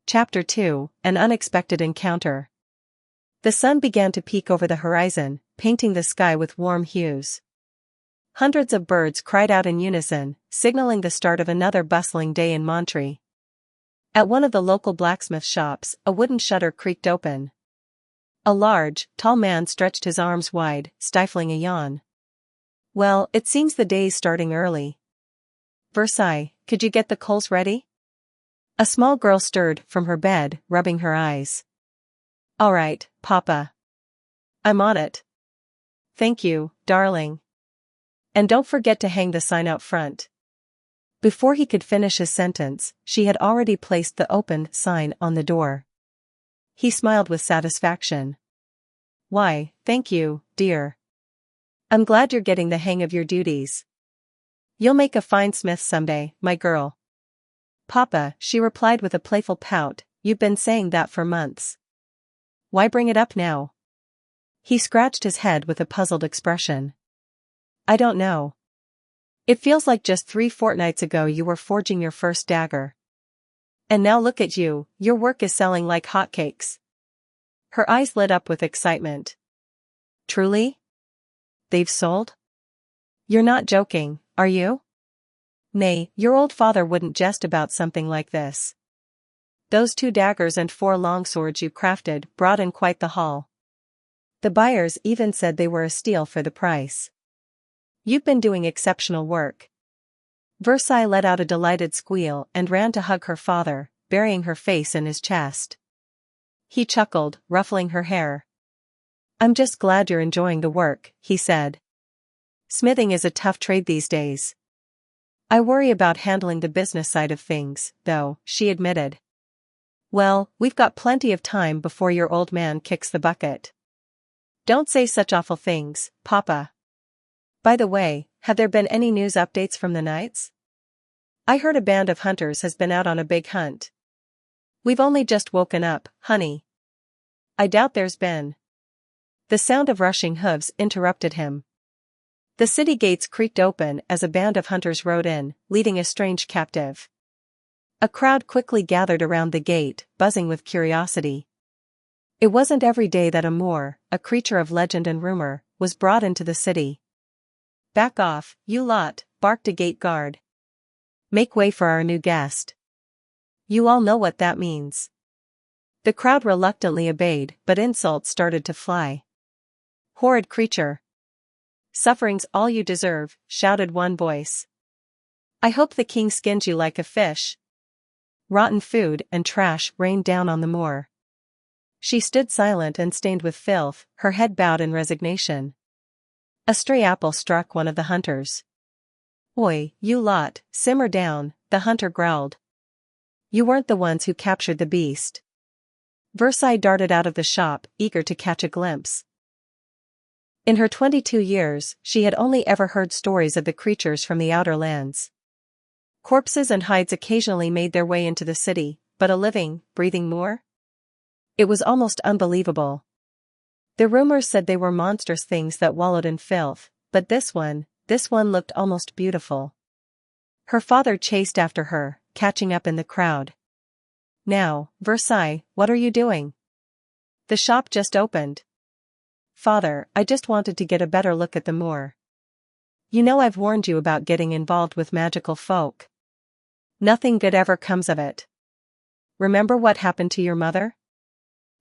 Chapter 2, An Unexpected Encounter. The sun began to peek over the horizon, painting the sky with warm hues. Hundreds of birds cried out in unison, signaling the start of another bustling day in Monterey. At one of the local blacksmith shops, a wooden shutter creaked open. A large, tall man stretched his arms wide, stifling a yawn. "Well, it seems the day's starting early. Versailles, could you get the coals ready?" A small girl stirred from her bed, rubbing her eyes. "All right, Papa. I'm on it." "Thank you, darling. And don't forget to hang the sign out front." Before he could finish his sentence, she had already placed the open sign on the door. He smiled with satisfaction. "Why, thank you, dear. I'm glad you're getting the hang of your duties. You'll make a fine smith someday, my girl." "Papa," she replied with a playful pout, "you've been saying that for months. Why bring it up now?" He scratched his head with a puzzled expression. "I don't know. It feels like just 3 fortnights ago you were forging your first dagger. And now look at you, your work is selling like hotcakes." Her eyes lit up with excitement. "Truly? They've sold? You're not joking, are you?" "Nay, your old father wouldn't jest about something like this. Those 2 daggers and 4 longswords you crafted brought in quite the haul. The buyers even said they were a steal for the price. You've been doing exceptional work." Versailles let out a delighted squeal and ran to hug her father, burying her face in his chest. He chuckled, ruffling her hair. "I'm just glad you're enjoying the work," he said. "Smithing is a tough trade these days." "I worry about handling the business side of things, though," she admitted. "Well, we've got plenty of time before your old man kicks the bucket." "Don't say such awful things, Papa. By the way, have there been any news updates from the Knights? I heard a band of hunters has been out on a big hunt." "We've only just woken up, honey. I doubt there's been." The sound of rushing hooves interrupted him. The city gates creaked open as a band of hunters rode in, leading a strange captive. A crowd quickly gathered around the gate, buzzing with curiosity. It wasn't every day that a Moor, a creature of legend and rumor, was brought into the city. "Back off, you lot," barked a gate guard. "Make way for our new guest." You all know what that means. The crowd reluctantly obeyed, but insults started to fly. "Horrid creature. Suffering's all you deserve," shouted one voice. "I hope the king skins you like a fish." Rotten food and trash rained down on the Moor. She stood silent and stained with filth, her head bowed in resignation. A stray apple struck one of the hunters. "Oi, you lot, simmer down," the hunter growled. "You weren't the ones who captured the beast." Versailles darted out of the shop, eager to catch a glimpse. In her 22 years, she had only ever heard stories of the creatures from the outer lands. Corpses and hides occasionally made their way into the city, but a living, breathing Moor? It was almost unbelievable. The rumors said they were monstrous things that wallowed in filth, but this one looked almost beautiful. Her father chased after her, catching up in the crowd. "Now, Versailles, what are you doing? The shop just opened." "Father, I just wanted to get a better look at the Moor. You know I've warned you about getting involved with magical folk. Nothing good ever comes of it. Remember what happened to your mother?"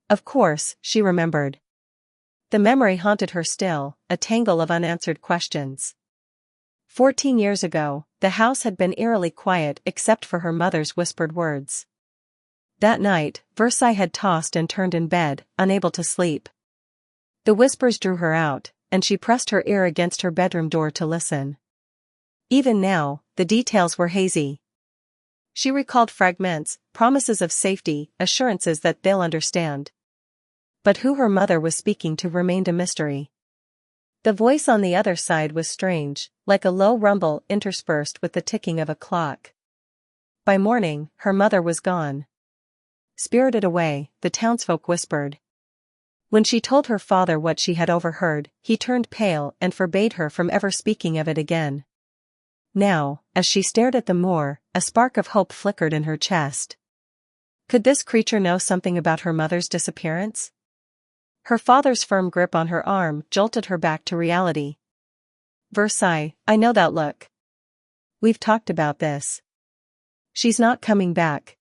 Of course, she remembered. The memory haunted her still, a tangle of unanswered questions. 14 years ago, the house had been eerily quiet except for her mother's whispered words. That night, Versailles had tossed and turned in bed, unable to sleep. The whispers drew her out, and she pressed her ear against her bedroom door to listen. Even now, the details were hazy. She recalled fragments, promises of safety, assurances that they'll understand. But who her mother was speaking to remained a mystery. The voice on the other side was strange, like a low rumble interspersed with the ticking of a clock. By morning, her mother was gone. Spirited away, the townsfolk whispered. When she told her father what she had overheard, he turned pale and forbade her from ever speaking of it again. Now, as she stared at the Moor, a spark of hope flickered in her chest. Could this creature know something about her mother's disappearance? Her father's firm grip on her arm jolted her back to reality. Versailles, I know that look. We've talked about this. She's not coming back.